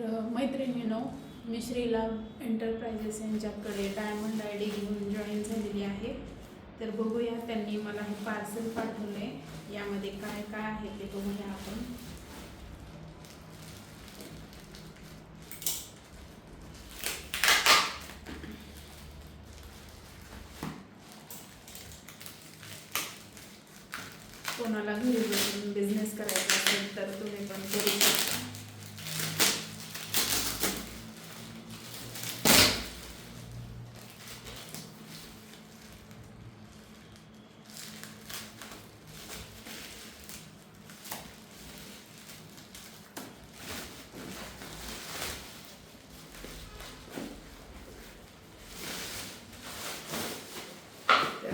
मैत्रिणींनो, मी श्रीलाभ एंटरप्राइजेस यांच्याकडे diamond I D घेऊन जॉईन झालेली आहे. तर बघूया, त्यांनी मला हे पार्सल पाठवले, यामध्ये काय काय आहे ते बघूया आपण. कोणाला घरी बसून बिझनेस करायचा असेल तर तुम्ही पण करू शकता.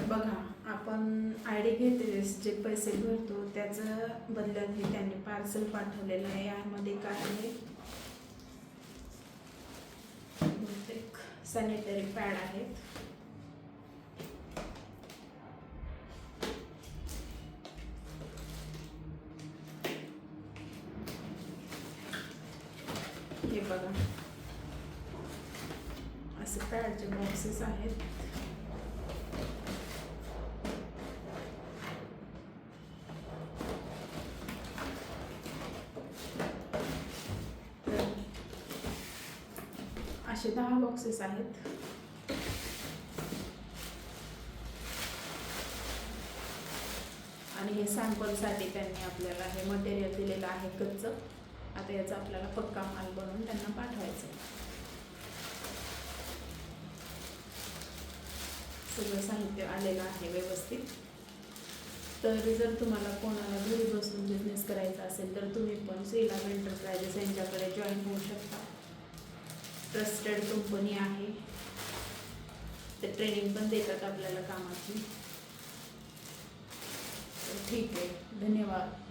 बघा, आपण आय डी घेते जे पैसे भरतो त्याचं बदल्यात हे त्यांनी पार्सल पाठवलेलं आहे. यामध्ये काय आहे, बहुतेक सॅनिटरी पॅड आहेत. हे बघा, असे पॅडचे बॉक्सेस आहेत. असे 10 बॉक्सेस आहेत. आणि हे सॅम्पलसाठी त्यांनी आपल्याला हे मटेरियल दिलेलं आहे कच्चं. आता याचा आपल्याला पक्का माल बनवून त्यांना पाठवायचं. सगळं साहित्य आलेलं आहे व्यवस्थित. तर जर तुम्हाला कोणाला घरी बसून बिझनेस करायचा असेल तर तुम्ही पण श्रीलाभ एंटरप्राइजेस यांच्याकडे जॉईन होऊ शकता. ट्रस्टेड कंपनी आहे. ते ट्रेनिंग पण देतात आपल्याला कामाची. ठीक आहे, धन्यवाद.